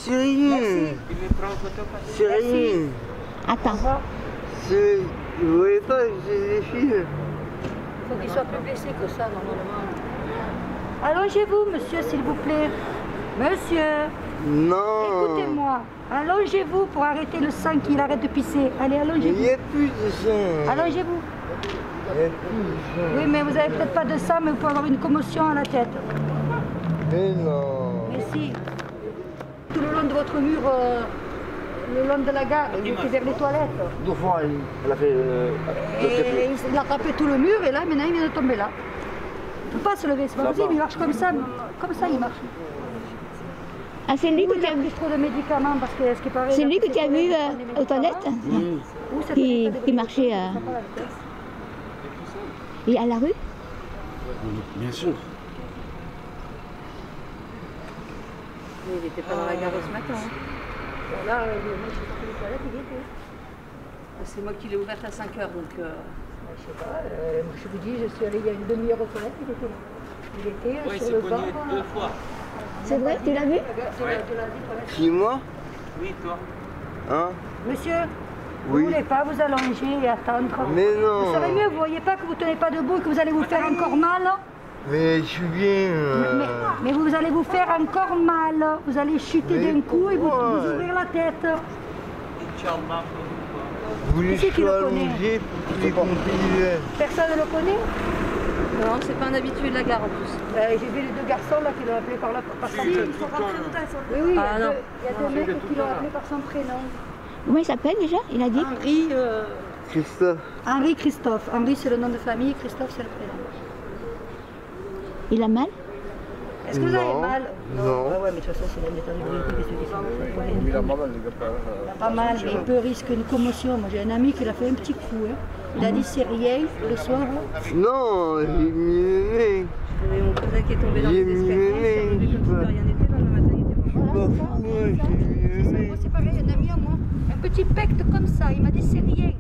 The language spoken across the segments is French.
c'est rien. C'est rien. Attends. Vous voyez pas, j'ai des filles. Il faut qu'il soit plus blessé que ça, normalement. Allongez-vous, monsieur, s'il vous plaît. Monsieur, Non. écoutez-moi. Allongez-vous pour arrêter le sang qu'il arrête de pisser. Allez, Il allongez-vous. n'y a plus de sang. Allongez-vous. Il n'y a plus de sang. Oui, mais vous n'avez peut-être pas de sang, mais vous pouvez avoir une commotion à la tête. Mais non. Mais si. Tout le long de votre mur, le long de la gare, il était vers les toilettes. Deux fois, elle a fait... Et il a rattrapé tout le mur, et là, maintenant, il vient de tomber là. Il ne peut pas se lever, c'est pas possible, il marche comme ça. Comme ça, il marche. Ah, c'est lui que tu as Il a vu, pris trop de médicaments parce que ce qui paraît... c'est lui que tu as vu aux toilettes qui marchait et à la rue? Bien sûr. Il n'était pas dans la gare ce matin. Là, moi, je suis sortie des toilettes, il y était. C'est moi qui l'ai ouverte à 5 h, donc... Je sais pas, je vous dis, je suis allée il y a une demi-heure aux toilettes, il était là. Il était sur le banc. Deux fois. C'est vrai, tu l'as vu? Qui, moi? Oui, toi. Hein? Monsieur, vous Oui. ne voulez pas vous allonger et attendre? Mais non. Vous serez mieux, vous ne voyez pas que vous ne tenez pas debout et que vous allez vous faire encore mal? Mais je suis bien. Mais vous allez vous faire encore mal. Vous allez chuter Mais d'un coup et vous pourquoi? ouvrir la tête. Et tu en marques quoi? Vous voulez Qui c'est qui que je le sois connaît? allongé pour les pompiers? Personne ne le connaît? Non, c'est pas un habitué de la gare en plus. J'ai vu les deux garçons là qui l'ont appelé par son prénom. Oui, oui, Ah, non. il y a deux mecs qui l'ont appelé par son prénom. Comment il s'appelle déjà? Il a dit? Henri, Christophe. Henri Christophe. Henri c'est le nom de famille, Christophe c'est le prénom. Il a mal? Est-ce que vous avez Non. mal? Non. Ouais, mais de toute façon c'est l'état de sécurité de ceux qui sont. Il a pas mal, mais il peut risquer une commotion. Moi j'ai un ami qui l'a fait un petit coup. Hein. Il a dit c'est rien le soir. Non, j'ai mis le nez. J'avais mon cousin qui est tombé dans les J'ai mis escaliers, le il s'est nez, relevé je comme si sais de pas. rien n'était, le matin il était mort. Bah, moi, j'ai mis le nez. Moi c'est pareil, un ami à moi. Un petit pecte comme ça, il m'a dit c'est rien.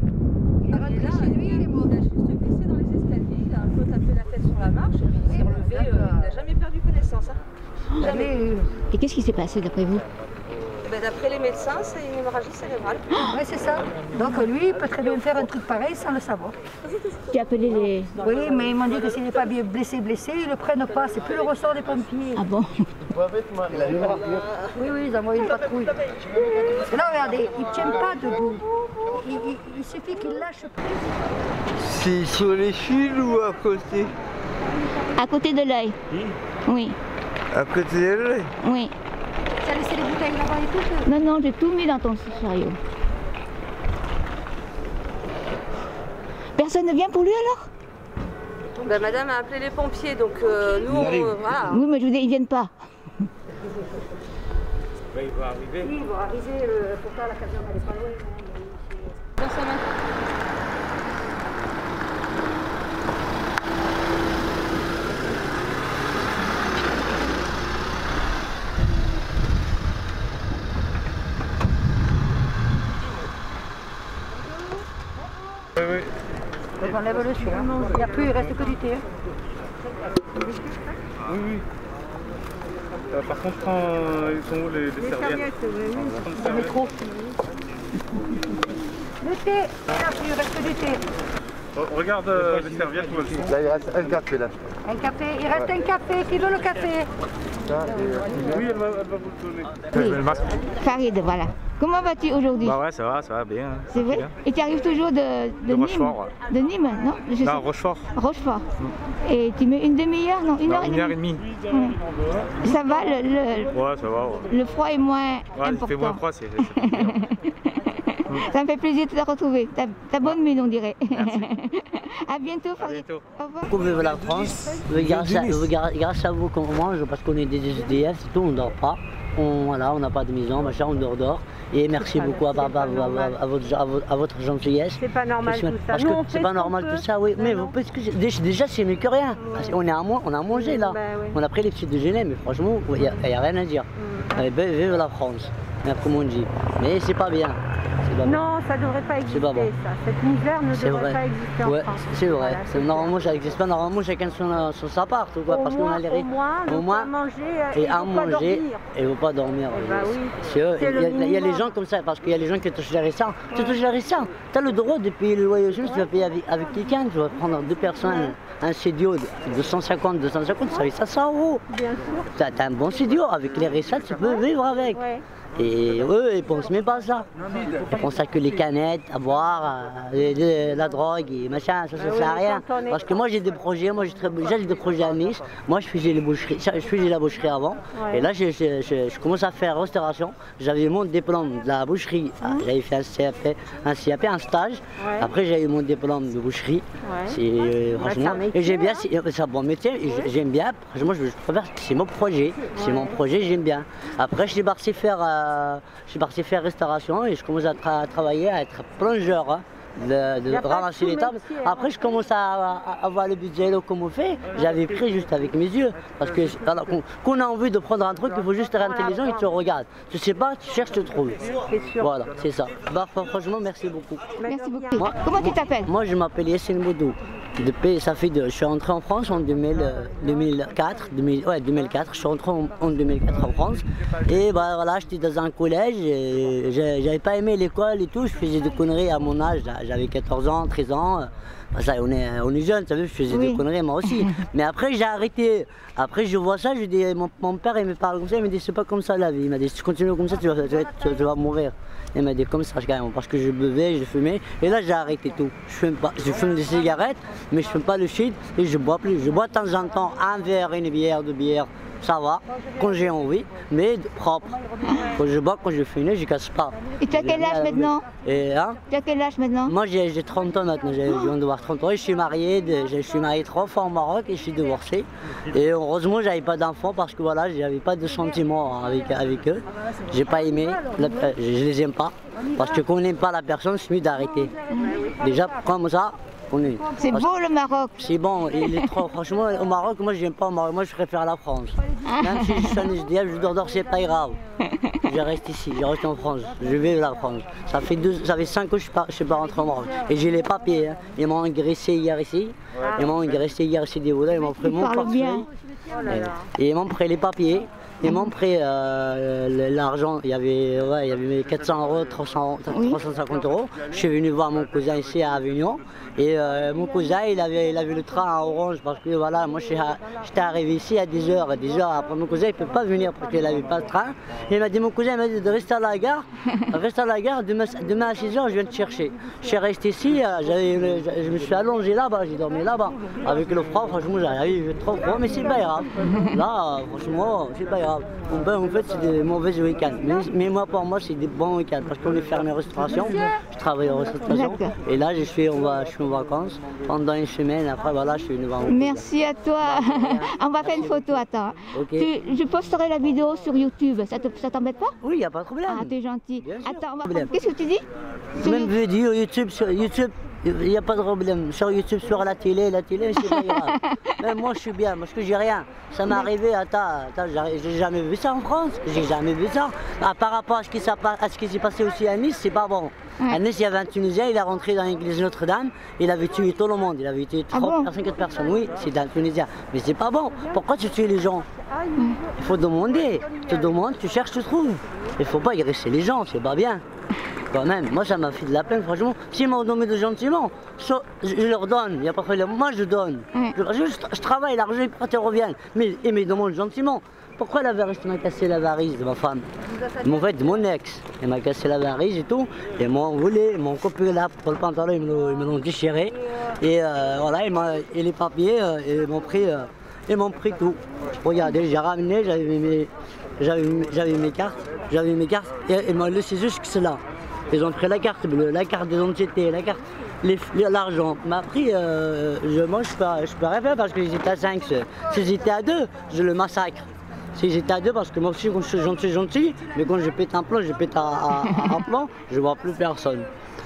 Il est Et rentré là, chez lui, il est mort. il a juste glissé dans les escaliers, il a un peu tapé la tête sur la marche, et puis il s'est relevé, il n'a jamais perdu connaissance. Hein. Jamais eu. Et qu'est-ce qui s'est passé d'après vous? Ben, d'après les médecins, c'est une hémorragie cérébrale. Oui, c'est ça. Donc lui, il peut très bien faire un truc pareil sans le savoir. Tu as appelé les... Oui, mais ils m'ont dit que s'il n'est pas bien blessé, ils ne le prennent pas. C'est plus le ressort des pompiers. Ah bon? Oui, oui, ils envoient une patrouille. Là, regardez, il ne tient pas debout. Il suffit qu'il lâche prise. C'est sur les fils ou à côté? À côté de l'œil? Oui, À côté de l'œil. oui. Tu as laissé les bouteilles là-bas et tout? Non, non, j'ai tout mis dans ton chariot. Personne ne vient pour lui alors? Ben, madame a appelé les pompiers, donc nous, voilà. Oui, mais je vous dis, ils viennent pas. Ben, il va arriver. Oui, ils vont arriver. Pourtant, la caserne, elle n'est pas loin. Dans sa main. Donc on lève le chien. Il n'y a plus, il reste que du thé. Oui, oui. Par contre, ils sont où les serviettes? Le métro. Le thé, là, il reste que du thé. Regarde les serviettes où elles sont. Là, il reste un café là. Un café, il reste un café. Qui veut le café? Oui, elle va vous le donner. Oui. Farid, voilà. Comment vas-tu aujourd'hui? Bah ouais, ça va bien. C'est vrai? Et tu arrives toujours de Nîmes? Rochefort, De Nîmes, non? Je sais- Non, Rochefort. Rochefort. Et tu mets une demi-heure? Non, une heure et Une heure et demie. demie. Ça va, Ouais, ça va. Ouais. le froid est moins Ouais, il important. fait moins froid, c'est Ça me fait plaisir de te retrouver. T'as bonne mine, on dirait. À bientôt, À Farid. bientôt. Au revoir. Beaucoup vive la France. Grâce à vous qu'on mange, parce qu'on est des SDF, c'est tout, on ne dort pas. On n'a pas de maison, machin, on dort. Et merci beaucoup à votre gentillesse. C'est pas normal tout ça. Parce Nous, que on c'est fait pas ce normal qu'on tout peut. ça, oui. Mais non. parce que déjà c'est mieux que rien. On a mangé là. Bah oui. On a pris les petits déjeuners, mais franchement, il n'y a rien à dire. Vive la France, comme on dit. Mais c'est pas bien. c'est pas bon. Non, ça ne devrait pas exister, pas bon. ça. Cette misère ne C'est devrait vrai. pas exister Ouais, en France. c'est vrai. Voilà, Normalement, ça n'existe pas. Normalement, chacun son appart ou quoi, parce qu'on a les au moins, à manger et et à de quoi manger dormir. et ne pas dormir. Eh ben oui. C'est eux. C'est le Il y a les minimum. gens comme ça, parce qu'il y a les gens qui touchent les récents. Tu touches les récents, tu as le droit de payer le loyer juste, tu vas payer avec quelqu'un, tu vas prendre deux personnes, un studio de 250, ça fait 500 €. Bien sûr. Tu as un bon studio, avec les récents, tu peux vivre avec. Ouais. Et eux, ils pensent même pas à ça. Ils pensent à que les canettes, à boire, la drogue et machin, ça sert à rien. Parce que moi j'ai des projets, j'ai des projets à Nice. Moi je faisais la boucherie avant. Ouais. Et là je commence à faire restauration. J'avais mon diplôme de la boucherie. J'avais fait un CAP, un stage. Ouais. Après j'ai eu mon diplôme de boucherie. Ouais. C'est franchement. un métier, Et j'aime bien, hein. c'est un bon métier. Et j'aime bien. Franchement, je préfère. C'est mon projet. C'est mon projet, j'aime bien. Après je suis parti faire restauration et je commence à travailler, à être plongeur, hein, de a pas ramasser de les tables. sous-métier, hein. Après je commence à avoir le budget là, comme on fait. J'avais pris juste avec mes yeux. Parce que alors, qu'on a envie de prendre un truc, il faut juste être intelligent et tu regardes. Tu sais pas, tu cherches, tu trouves. C'est sûr. Voilà, c'est ça. Bah, franchement, merci beaucoup. Merci beaucoup. Comment tu t'appelles? Moi je m'appelle Yassine Boudou. Je suis rentré en France en 2004. Je suis rentré en 2004 en France. Et bah, voilà, j'étais dans un collège. J'avais pas aimé l'école et tout. Je faisais des conneries à mon âge. J'avais 14 ans, 13 ans. Bah, ça, on est jeune, tu sais, je faisais des conneries moi aussi. Mais après j'ai arrêté. Après je vois ça, je dis, mon père il me parle comme ça, il me dit c'est pas comme ça la vie. Il m'a dit si tu continues comme ça tu vas mourir. Il m'a dit comme ça carrément parce que je buvais, je fumais. Et là j'ai arrêté tout. Je fume pas, je fume des cigarettes, mais je fume pas le shit et je bois plus. Je bois de temps en temps un verre, une bière, deux bières. Ça va, quand j'ai envie, mais propre. Quand je bois, quand je fume, je casse pas. Et tu as quel âge maintenant? Et, hein? Tu as quel âge maintenant? Moi j'ai 30 ans maintenant, je viens de voir 30 ans. Je suis marié 3 fois au Maroc et je suis divorcé. Et heureusement j'avais pas d'enfants parce que voilà, j'avais pas de sentiments avec eux. J'ai pas aimé, je les aime pas. Parce que quand on n'aime pas la personne, c'est mieux d'arrêter. Déjà comme ça. C'est beau le Maroc. C'est bon, il est trop. Franchement, au Maroc, moi j'aime pas au Maroc, moi je préfère la France. Même si je suis un SDF, je dors, c'est pas grave. Je reste ici, je reste en France, je vais la France. Ça fait 5 ans que je suis pas rentré au Maroc. Et j'ai les papiers, hein. Ils m'ont agressé hier ici. Ils m'ont agressé hier ici des Wouda, ils m'ont pris mon portefeuille. Et ils m'ont pris les papiers. Ils m'ont pris l'argent, il y avait 400 €, 350 €. Je suis venu voir mon cousin ici à Avignon. Et mon cousin, il avait le train à Orange parce que voilà, moi j'étais arrivé ici à 10 h. À 10 h après, mon cousin il ne peut pas venir parce qu'il n'avait pas de train. Et il m'a dit, mon cousin m'a dit de rester à la gare. Demain à 6 h, je viens te chercher. Je suis resté ici, je me suis allongé là-bas, j'ai dormi là-bas. Avec le froid, franchement, j'avais trop froid, mais c'est pas grave. Là, franchement, c'est pas grave. En fait, c'est des mauvais week-ends. Mais moi, pour moi, c'est des bons week-ends parce qu'on est fermé en restauration. Je travaille en restauration. Et là, je suis en vacances pendant une semaine. Après, voilà, je suis venu voir mon cousin. Merci à toi. On va faire une photo, attends. Okay. Je posterai la vidéo sur YouTube. Ça t'embête pas? Oui, il n'y a pas de problème. Ah, t'es gentil. Bien sûr. Attends, qu'est-ce que tu dis? Même vidéo, YouTube, sur YouTube, il n'y a pas de problème. Sur YouTube, sur la télé, c'est pas grave. Même moi, je suis bien, parce que j'ai rien. Ça m'est arrivé, attends, j'ai jamais vu ça en France. J'ai jamais vu ça. Ah, par rapport à ce qui s'est passé aussi à Nice, c'est pas bon. À Nice, il y avait un Tunisien, il est rentré dans l'église Notre-Dame, il avait tué tout le monde. Il avait tué 4 personnes. Oui, c'est un Tunisien. Mais c'est pas bon. Pourquoi tu tues les gens? Il faut demander. Tu demandes, tu cherches, tu trouves. Il faut pas agresser les gens, c'est pas bien. Quand même, moi ça m'a fait de la peine, franchement. S'ils m'ont donné de gentiment, je leur donne, il n'y a pas de problème. Moi je donne. Je travaille, l'argent ils reviennent. Mais ils me demandent gentiment. Pourquoi la varice m'a cassé la varice de ma femme? En fait, mon ex, il m'a cassé la varice et tout. Ils m'ont envolé, ils m'ont coupé là pour le pantalon, ils me l'ont déchiré. Et voilà, et les papiers, ils m'ont pris tout. Regardez, j'ai ramené, j'avais mes cartes, et ils m'ont laissé juste cela. Ils ont pris la carte bleue, la carte d'identité, la carte, l'argent. Mais après, moi je peux rien faire parce que j'étais à 5. Si j'étais à 2, je le massacre. Si j'étais à 2, parce que moi aussi quand je suis gentil, mais quand je pète un plomb, je pète un plomb, je vois plus personne.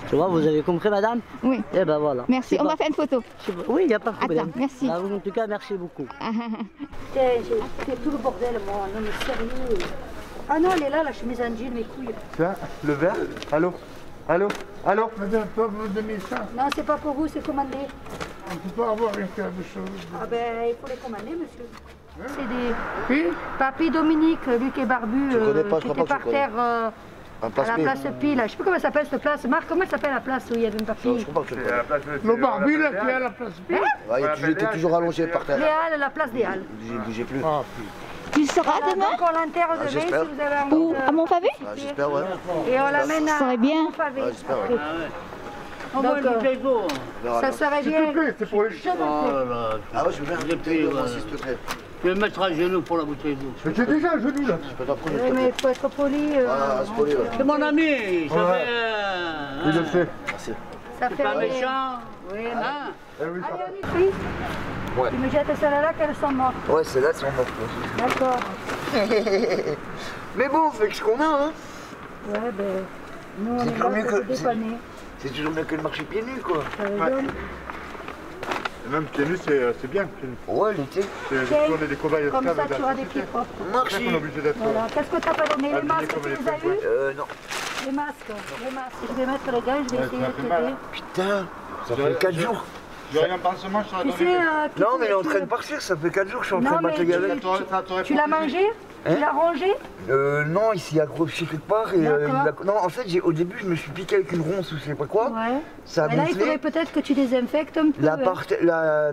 Tu vois, vous avez compris, madame? Oui. Et ben voilà. Merci, on va faire une photo. Oui, il n'y a pas de problème. Attends, merci. En tout cas, merci beaucoup. J'ai fait tout le bordel, moi. Non, mais sérieux. Ah non, elle est là, la chemise en jean, mes couilles. Tiens, le verre. Allô? Allô? Allô? Madame, pas vous donner ça. Non, c'est pas pour vous, c'est commandé. On ne peut pas avoir une paire de choses. Ah ben, il faut les commander, monsieur. Hein? C'est des... Qui? Papy Dominique, lui qui est barbu, Je connais pas, je qui crois était pas que par je terre Un à place la P. place Pile. Je sais plus comment ça s'appelle cette place. Marc, comment s'appelle la place où il y avait une Je papy? crois pas que je C'est connais. la place de... Le barbu là qui est à la place B. Ouais, il était toujours allongé par terre. Les Halles, la place des Halles. Il bougeait plus. Ah, Tu seras Voilà, demain? donc on l'enterre demain si j'espère. vous avez envie Où? À Montfavet? Ah, j'espère, ouais. Et on l'amène à Ça serait bien. Montfavet. Ouais, j'espère, ouais. Donc, On verra ça bien. serait s'il bien. te plaît, c'est pour les Je chiens. vous le fais. Ah ouais, je veux bien une bouteille de vin, s'il te plaît. Je vais me mettre à genoux pour la bouteille d'eau. Mais j'ai déjà un genou là. Je peux t'en prendre Oui, une mais il faut être poli. Ah, c'est poli, ouais. C'est mon ami, ça Ouais. fait... Il le sait. Merci. Ça C'est fait pas rien. méchant. Oui, Hein? Eh oui, allez, ça. on y prie. Ouais. Tu me jettes celles-là qu'elles sont mortes. Ouais, celles-là sont mortes. D'accord. Mais bon, fait que ce qu'on a, hein. Ouais, ben, nous on C'est est toujours là mieux pour que- te dépanner. C'est toujours mieux que de marcher pieds nus, quoi. T'as raison. Et même pieds nus, c'est bien. Pieds nus. Ouais, l'été. On est des cobayes Comme esclaves ça, de tu la auras des société. pieds propres. C'est pour ça Marcher. qu'on est obligé d'être... Voilà. Qu'est-ce que t'as pas donné? Les Habillé masques, comme tu les les as pingouins. eus? Non. Les masques, les masques. Je vais mettre les gars, je vais essayer ça de fait t'aider. mal. Putain, ça Je- fait 4 je- jours. J'ai rien pansement, je Tu sais, qui Non, tu- mais il est en tu- train de partir, ça fait 4 jours que je suis en Non, train de battre mais les gamins. tu l'as mangé? Tu l'as rongé? Non, il s'y a accroché quelque part et D'accord. non, en fait, au début, je me suis piqué avec une ronce ou je sais pas quoi. Ouais. Ça a Mais là, il faudrait gonflé. peut-être que tu désinfectes un peu. La, hein.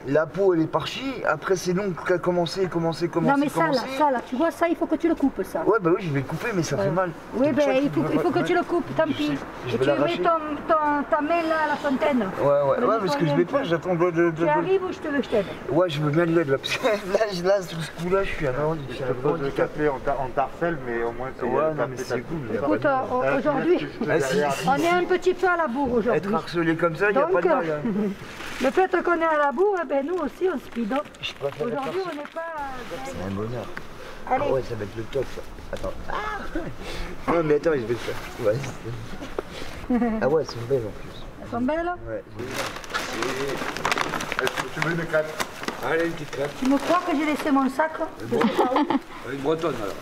la peau, elle est parchie. Après, c'est donc qu'à commencer. Non, mais ça là, tu vois, ça, il faut que tu le coupes, ça. Ouais, bah oui, je vais le couper, mais ça fait mal. Oui, C'est pour ça ben, que- il faut que tu le coupes, tant pis. je Et vais tu mets l'arracher. ta main là à la fontaine. Ouais, Le parce que je vais pas, j'attends Tu arrives ou je t'aide? Ouais, je veux bien de l'aide là, parce que là, sur ce coup-là, je suis un handicapé, on t'harcèle, mais au moins c'est... Ouais, non, mais c'est cool. Écoute, aujourd'hui, on est un petit peu à la bourre Être aujourd'hui. harcelé comme ça, il n'y a Donc, pas de mal. Hein. le fait qu'on est à la bourre, eh ben, nous aussi on speed. Je préfère être Aujourd'hui, harcelé. on n'est pas... C'est un bonheur. Allez, Ah ouais, ça va être le top ça. Attends. Non, mais attends, je vais le faire. Ouais. Ah ouais, elles sont belles en plus. elles sont belles. Ouais, Est-ce que tu veux une crêpe? Allez, une petite crêpe. Tu me crois que j'ai laissé mon sac? Je sais pas où. Une bretonne alors.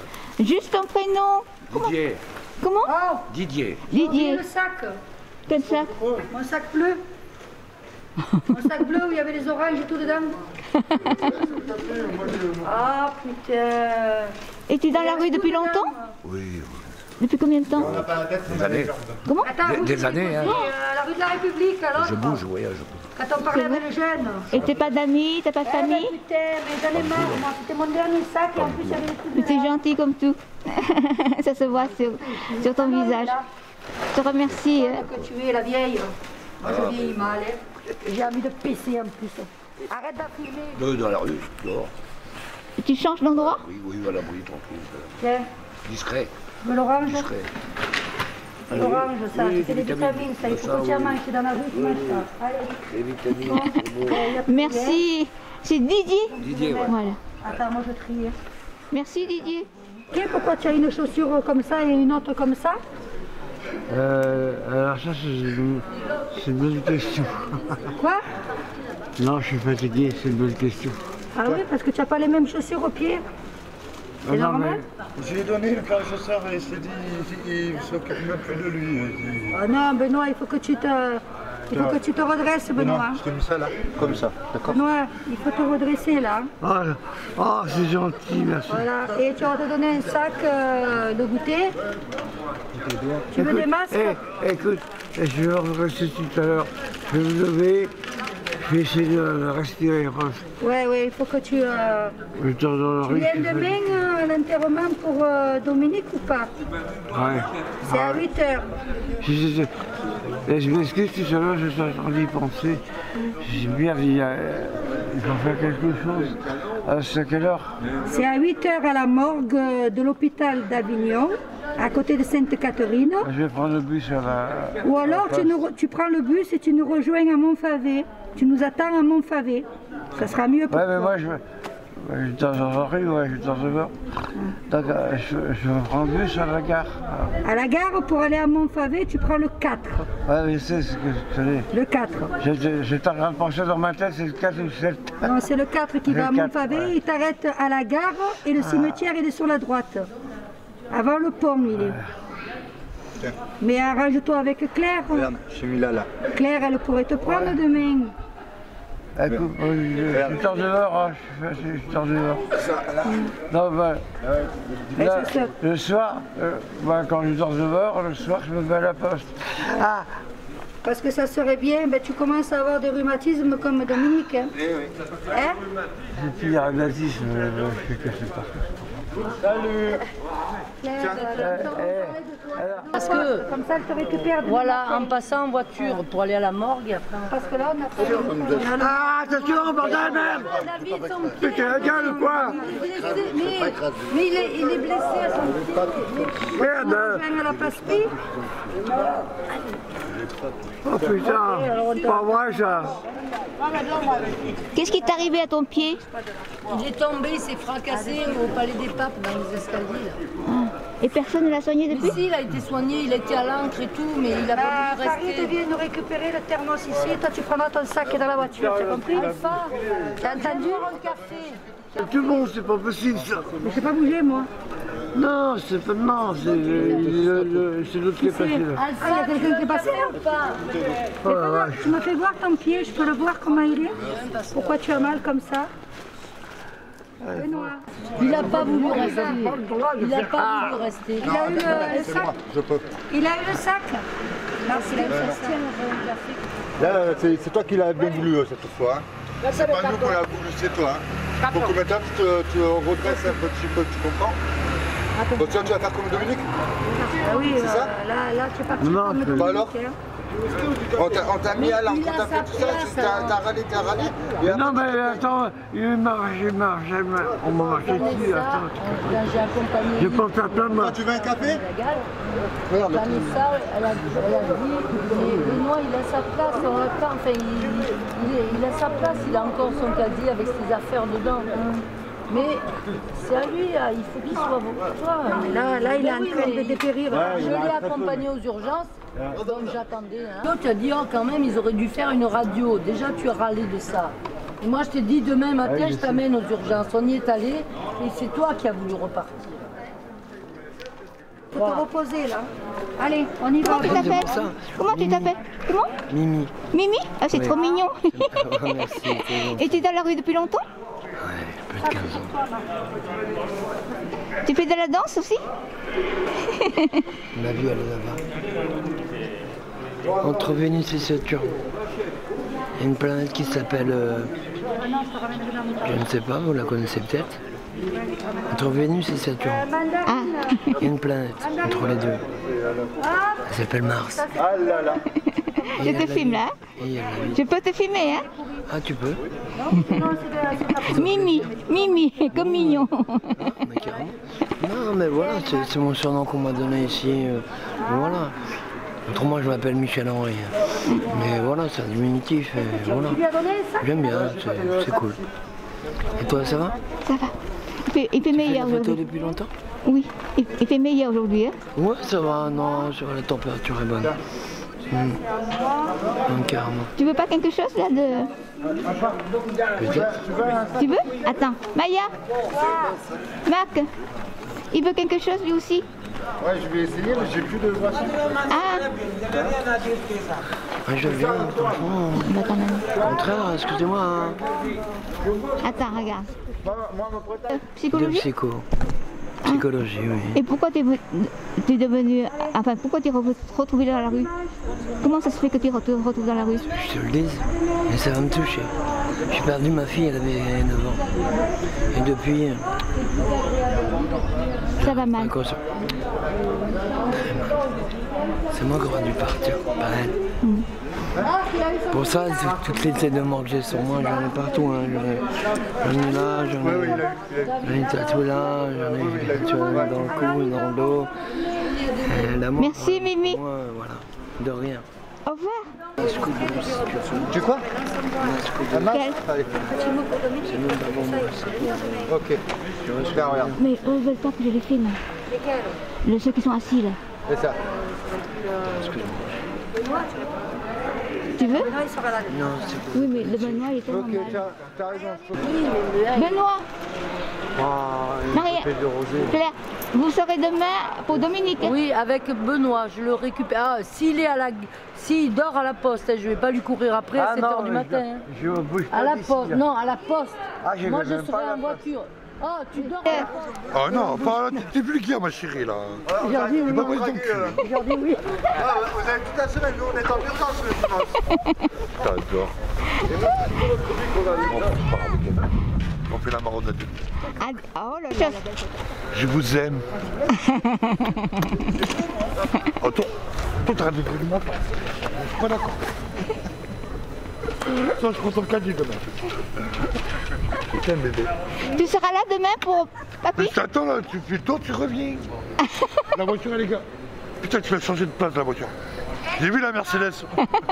Juste ton prénom. Didier. Comment? Oh, Didier. j'ai oublié Didier. le sac. Quel sac? Mon sac bleu. Mon sac bleu où il y avait les oranges et tout dedans. Ah putain. Et tu es dans la rue depuis longtemps? oui. Depuis combien de temps? Des années. Comment? Attends, vous, Des années, hein. la rue de la République alors. Je bouge, oui, je bouge. Quand on parlait avec les jeunes. Et t'es pas d'amis, t'as pas de Eh ben, famille? putain, mais j'en ai marre, moi. C'était mon dernier sac et en plus il y avait des trucs de T'es la- gentil comme tout. Ça se voit sur ton visage. Je te remercie. Que tu es la vieille. Moi je vieillis mal. Hein. J'ai envie de pisser en plus. Arrête d'affumer. Dans la rue, dehors. Tu changes d'endroit? Oui, à l'abri, tranquille. Tiens, Discret, tu veux l'orange? discret. L'orange, ça, Oui, c'est des vitamines, ça. Il faut que tu en manges. C'est dans la rue, tu manges ça. Allez. Les vitamines, c'est beau. Il y a plus Merci. C'est Didier. Didier, ouais. Voilà. rien. Attends, moi je trie. Merci Didier. Ok, pourquoi tu as une chaussure comme ça et une autre comme ça? Alors ça, c'est une bonne question. Quoi? Non, je suis fatigué, c'est une bonne question. Ah oui, parce que tu n'as pas les mêmes chaussures aux pieds. C'est non, normal? Je lui ai donné le paire de chaussures et il s'est dit, il s'occupe même plus de lui. Ah non, Benoît, il faut que tu te redresses, Non, Benoît. je t'ai mis ça là, comme ça, d'accord? Benoît, il faut te redresser là. C'est gentil, merci. Voilà, et tu vas te donner un sac de goûter. Tu veux des masques? Écoute, je vais rester tout à l'heure. Je vais me lever, je vais essayer de respirer. Ouais, il faut que tu... Le temps dans le Tu viens demain à l'enterrement pour Dominique ou pas? Ouais. C'est à 8h. Je m'excuse tout à l'heure, je suis en train d'y penser. J'ai bien dit, il faut faire quelque chose. C'est à quelle heure? C'est à 8h à la morgue de l'hôpital d'Avignon, à côté de Sainte-Catherine. Je vais prendre le bus à la... Ou alors tu prends le bus et tu nous rejoins à Montfavet. Tu nous attends à Montfavet. Ça sera mieux pour Ouais, mais toi. moi, je suis dans la rue, ouais, je suis dans le Donc, je vais prendre le bus à la gare. À la gare, pour aller à Montfavet, tu prends le 4. Ouais, mais c'est ce que je connais. Le 4. J'étais en train de penser dans ma tête, c'est le 4 ou le 7. Non, c'est le 4 qui Le va à 4, Montfavet. ouais. Il t'arrête à la gare et le cimetière, il est sur la droite. Avant le pont, il est. Tiens. Mais arrange-toi avec Claire. Regarde, j'ai mis là. Claire, elle pourrait te prendre demain. Écoute, je sors dehors, hein, je sors dehors. Non, ben, là, le soir, quand je sors dehors, le soir, je me vais à la poste. Ah, parce que ça serait bien, ben, tu commences à avoir des rhumatismes comme Dominique. Hein. Hein? C'est plus un rhumatisme, je sais que c'est pas. Salut. Parce que, comme ça, elle te récupère. voilà, en passant en voiture pour aller à la morgue, et après... Parce que là, on a pas... Ah, attention, bordel, merde! Tu la gueule ou quoi? Mais il est blessé à son pied. Merde! Elle a pas spé. Oh putain, pas vrai ça! Qu'est-ce qui t'est arrivé à ton pied? Il est tombé, il s'est fracassé au Palais des Papes, dans les escaliers. Là. Et personne ne l'a soigné depuis? Ici, il a été soigné, il a été à l'encre et tout, mais il a pas pu Paris rester. vient nous récupérer le thermos ici et toi tu prendras ton sac dans la voiture, tu as compris? Alpha, T'as entendu? un café. Tout le monde, c'est pas possible ça! Mais je sais pas bouger moi. Non, c'est pas. Non, c'est l'autre qui est passé là. Ah, il y a quelqu'un qui est passé ou pas? Oh la vache! Tu m'as fait voir ton pied, je peux le voir comment il est? Pourquoi tu as mal comme ça? Benoît. Il n'a pas voulu rester. Il n'a pas voulu rester. Il a eu le sac. Je peux. Il a eu le sac. Non, c'est la café. Là, c'est toi qui l'as bien voulu cette fois. Hein. C'est pas nous qu'on l'a voulu, c'est toi. Hein. Pour que maintenant tu redresses un petit peu, tu comprends? Donc tu vas faire comme Dominique? Ah oui, c'est ça? là tu es parti Non, comme je- Dominique, Bah alors? hein. On t'a mis à l'encre, on t'a fait tout ça, t'as râlé. Et après, Non mais attends, il marche, on m'a marché dessus, attends. J'ai accompagné. Je peux en faire plein de toi, moi. tu veux un café? La gale. Vanessa, elle a dit, Benoît, il a sa place, on l'attend, enfin, il a sa place, il a encore son caddie avec ses affaires dedans. Mais c'est à lui, il faut qu'il soit pour toi. Là, il est en train de dépérir. Je l'ai accompagné aux urgences, donc j'attendais. Hein. Toi, tu as dit, oh, quand même, ils auraient dû faire une radio. Déjà, tu as râlé de ça. Et moi, je t'ai dit, demain matin, je t'amène aux urgences. On y est allé, et c'est toi qui as voulu repartir. Il faut te reposer là. Allez, on y va. Comment tu t'appelles? Comment tu t'appelles? Comment? Mimi. Mimi? Ah, c'est trop mignon. Merci. Et tu es dans la rue depuis longtemps? Ouais, plus de 15 ans. Tu fais de la danse aussi? Ma vie, elle est là-bas. Entre Vénus et Saturne. Il y a une planète qui s'appelle... je ne sais pas, vous la connaissez peut-être. Entre Vénus et Saturne. Ah. Il y a une planète entre les deux. Elle s'appelle Mars. Ah là là. Je te filme là. Et il y a la vie. Je peux te filmer, hein? Ah, tu peux? Mimi, comme mignon. Mais carrément. Non, mais voilà, c'est mon surnom qu'on m'a donné ici. Voilà. Autrement, je m'appelle Michel Henry. Mais voilà, c'est un diminutif. Et voilà. J'aime bien, c'est cool. Et toi, ça va? Ça va. Il fait Tu fais meilleur la photo aujourd'hui. depuis longtemps? Oui, il fait meilleur aujourd'hui. Hein? Ouais, ça va, non, la température est bonne. Carrément. Tu veux pas quelque chose là de... Peut-être. Tu veux? Attends, Maya, Marc, il veut quelque chose lui aussi? Ouais, je vais essayer, mais j'ai plus de boisson. Ah, Je viens, franchement. bah quand même. Au contraire, excusez-moi. Hein. Attends, regarde. De Psychologie? Psychologie, oui. Et pourquoi t'es devenu... Enfin, pourquoi t'es retrouvé dans la rue? Comment ça se fait que tu te retrouves dans la rue? Je te le dis, mais ça va me toucher. J'ai perdu ma fille, elle avait 9 ans. Et depuis... Ça va mal. Très mal. C'est moi qui aurais dû partir, pas elle. Pour ça, toutes les têtes de mort que j'ai sur moi, j'en ai partout. Hein. J'en ai là, j'en ai tatoué là, j'en ai tatoué dans le cou, dans le dos. La mort, Merci Mimi. moi, voilà, de rien. Au revoir. Tu quoi? Quel? Allez. Ok. Tiens, regarde. Mais eux veulent pas que je les filme. Ceux qui sont assis là. C'est ça. Tu veux? Non, c'est bon. Oui, mais le Benoît il est tellement Ok, mal. t'as raison. Benoît! Ah, Maria! de rosé. Claire! Vous serez demain pour Dominique? Oui, avec Benoît, je le récupère. Ah, s'il dort à la poste, je ne vais pas lui courir après à 7 h du matin. Je bouge pas à la d'ici, poste, là. non, à la poste. Ah, Moi, je serai en voiture. Oh, tu dors à la poste. Oh non, pas là, t'es vulgaire ma chérie là. J'ai dit oui. Pas ton cul. J'ai dit oui. Vous avez toute la semaine, nous on est en urgence le dimanche. T'adores. On fait la maraude adulte. Oh là. Je vous aime. Oh, toi, t'arrêtes de griller moi. Je suis pas d'accord. Ça, je prends ton caddie demain. Je t'aime, bébé. Tu seras là demain pour papy? Mais t'attends là, tu fais le tour, tu reviens. La voiture, les gars. Putain, tu vas changer de place la voiture. J'ai vu la Mercedes. Tu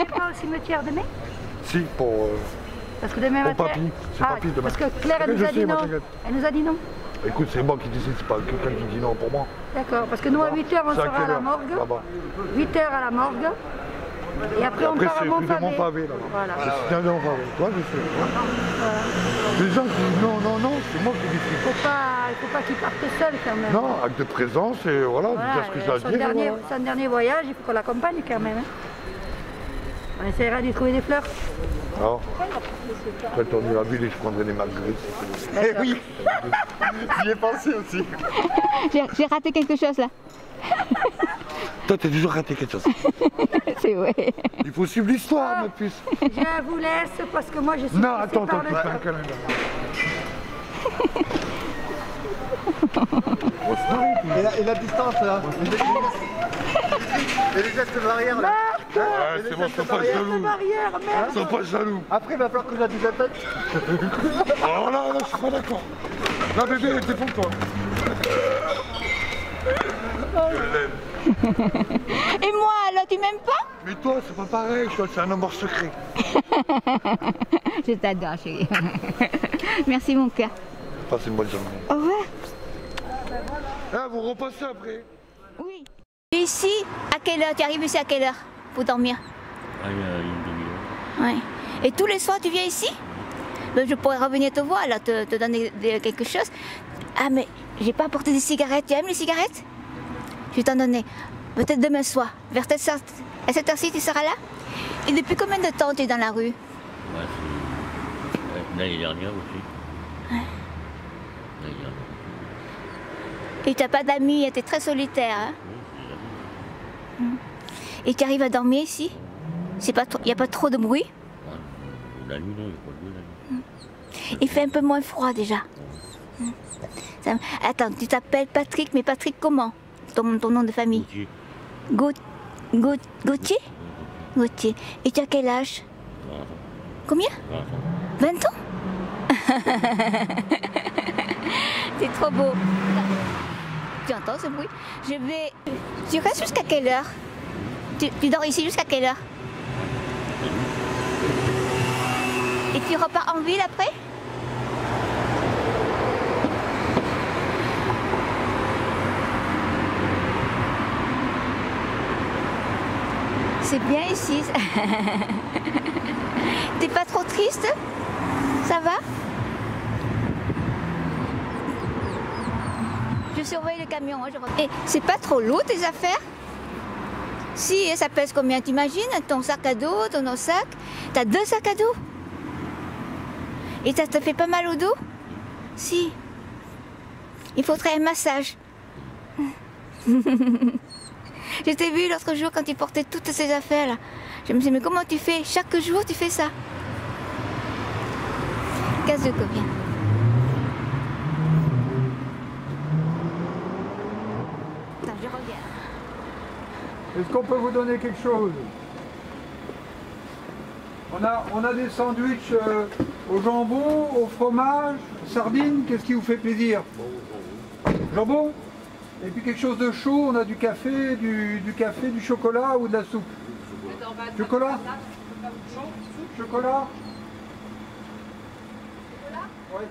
pas au cimetière demain? Si, pour Parce que demain matin. papy. C'est papy demain. Parce que Claire, elle nous a dit non. Elle nous a dit non. Écoute, c'est moi qui décide, c'est pas quelqu'un qui dit non pour moi. D'accord, parce que nous à 8 h on C'est à sera quelle à la heure morgue. Là-bas. 8 h à la morgue. Et après on part à c'est rue de Montpavé là-bas. Voilà. C'est un Montpavé. Toi, je sais. Les gens qui disent non, non, non, c'est moi qui décide. Il faut pas qu'il parte seul quand même. Non, acte de présence et voilà, dire ce que j'ai à dire. Son dernier voyage, il faut qu'on l'accompagne quand même. Hein. On essaiera de lui trouver des fleurs. Alors, après tourner la ville et je prendrai des marguerites. Eh oui, j'y ai pensé aussi. J'ai raté quelque chose là. Toi, t'as toujours raté quelque chose. C'est vrai. Il faut suivre l'histoire, ma puce. Je vous laisse parce que moi je suis. Non, attends, tu fais un câlin là. Et la distance là. Et les gestes barrières là. Ouais, c'est bon, sois pas jaloux. Sois pas jaloux. Après, il va falloir que je la désinfecte. Oh là, là, je suis pas d'accord. Là, bébé, défends-toi. Et moi alors, tu m'aimes pas? Mais toi, c'est pas pareil, c'est un amour secret. Je t'adore chérie. Merci mon cœur. Passez une bonne journée. Au revoir. Ah, vous repassez après? Oui. Ici, à quelle heure? Tu arrives ici à quelle heure pour dormir? Ah, il y a une demi-heure. Ouais. Et tous les soirs tu viens ici? Ben, je pourrais revenir te voir là, te donner quelque chose. Ah mais j'ai pas apporté des cigarettes. Tu aimes les cigarettes? Je vais t'en donner. Peut-être demain soir. Vers à cette heure-ci tu seras là? Et depuis combien de temps tu es dans la rue? Ouais, l'année dernière aussi. Ouais. L'année dernière. Et tu n'as pas d'amis, tu es très solitaire. Hein? Oui, Et tu arrives à dormir ici? Il n'y a pas trop de bruit? la nuit, non, il n'y a pas de bruit la nuit. Il fait un peu moins froid déjà. Attends, tu t'appelles Patrick, mais Patrick comment? Ton nom de famille? Gauthier. Gauthier? Gauthier. Et tu as quel âge? 20 ans. Combien? 20 ans. 20 ans? T'es trop beau. Tu entends ce bruit? Tu restes jusqu'à quelle heure? Tu dors ici jusqu'à quelle heure? Et tu repars en ville après? C'est bien ici. T'es pas trop triste? Ça va? Je surveille le camion. Et c'est pas trop lourd tes affaires? Si, ça pèse combien? T'imagines ton sac à dos, ton sac? T'as 2 sacs à dos? Et ça te fait pas mal au dos? Si. Il faudrait un massage. Je t'ai vu l'autre jour quand tu portais toutes ces affaires-là. Je me suis dit, mais comment tu fais? Chaque jour, tu fais ça. Casse de combien? Attends, je reviens. Est-ce qu'on peut vous donner quelque chose? On a des sandwichs au jambon, au fromage, sardines, qu'est-ce qui vous fait plaisir? Jambon? Et puis quelque chose de chaud, on a du café, du chocolat ou de la soupe? Chocolat? Chocolat? Oui.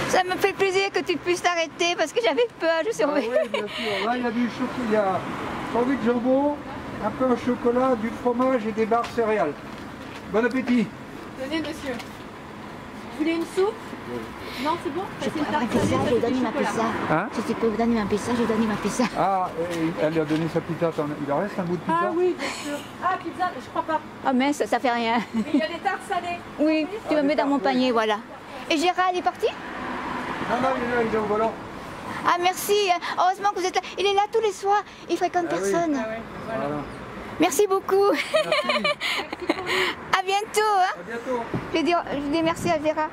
Ça me fait plaisir que tu puisses t'arrêter parce que j'avais peur, je surveille. Ah oui, bien sûr. Là, il y a du chocolat, il y a sandwich jambon, un peu au chocolat, du fromage et des barres céréales. Bon appétit. Tenez, monsieur. Vous voulez une soupe? Non, c'est bon? Je peux avoir une pizza, j'ai donné ma pizza. Hein? Si tu peux vous donner ma pizza, j'ai donné ma pizza. Ah, elle lui a donné sa pizza. Attends, il en reste un bout de pizza? Ah oui, bien sûr. Ah, pizza, je crois pas. Ah mince, ça fait rien. Mais il y a des tartes salées. Oui, tu me mets dans mon panier, voilà. Et Gérard, il est parti? Non, il est au volant. Ah merci, heureusement que vous êtes là. Il est là tous les soirs, il fréquente personne. Ah ouais, voilà. Merci beaucoup. Merci. À bientôt. Hein. À bientôt. Je dis merci à Gérard.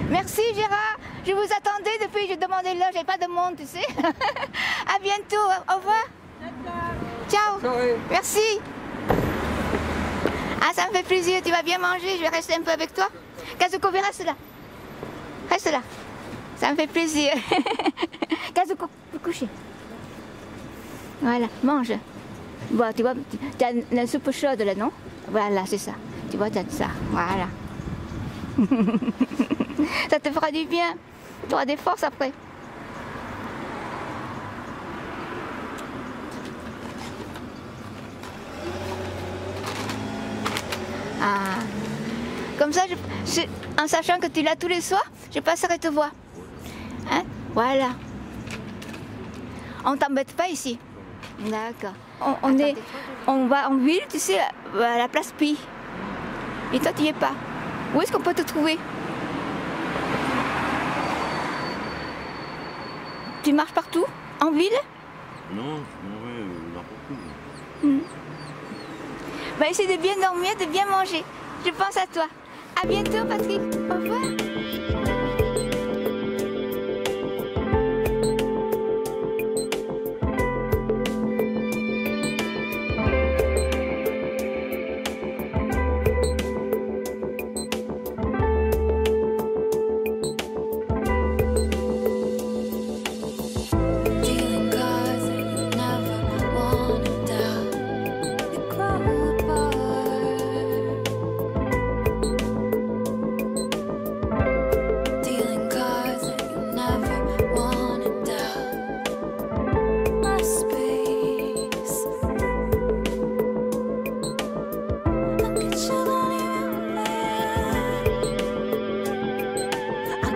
Merci Gérard. Je vous attendais depuis, je demandais l'heure, j'avais pas de monde, tu sais. À bientôt. Au revoir. Ciao. Merci. Ah, ça me fait plaisir. Tu vas bien manger. Je vais rester un peu avec toi. Kazuko, viens, reste là. Reste là. Ça me fait plaisir. Kazuko, vous couchez. Voilà, mange. Bon, tu vois, tu as une soupe chaude là, non? Voilà, c'est ça. Tu vois, tu as ça. Voilà. Ça te fera du bien. Tu auras des forces après. Ah. Comme ça, en sachant que tu es là tous les soirs, je passerai te voir. Hein? Voilà. On t'embête pas ici. D'accord. On va en ville, tu sais, à la place Pi. Et toi, tu n'y es pas. Où est-ce qu'on peut te trouver? Tu marches partout? En ville? Non, n'importe où. Bah, essaie de bien dormir, de bien manger. Je pense à toi. À bientôt, Patrick. Au revoir.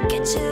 Get you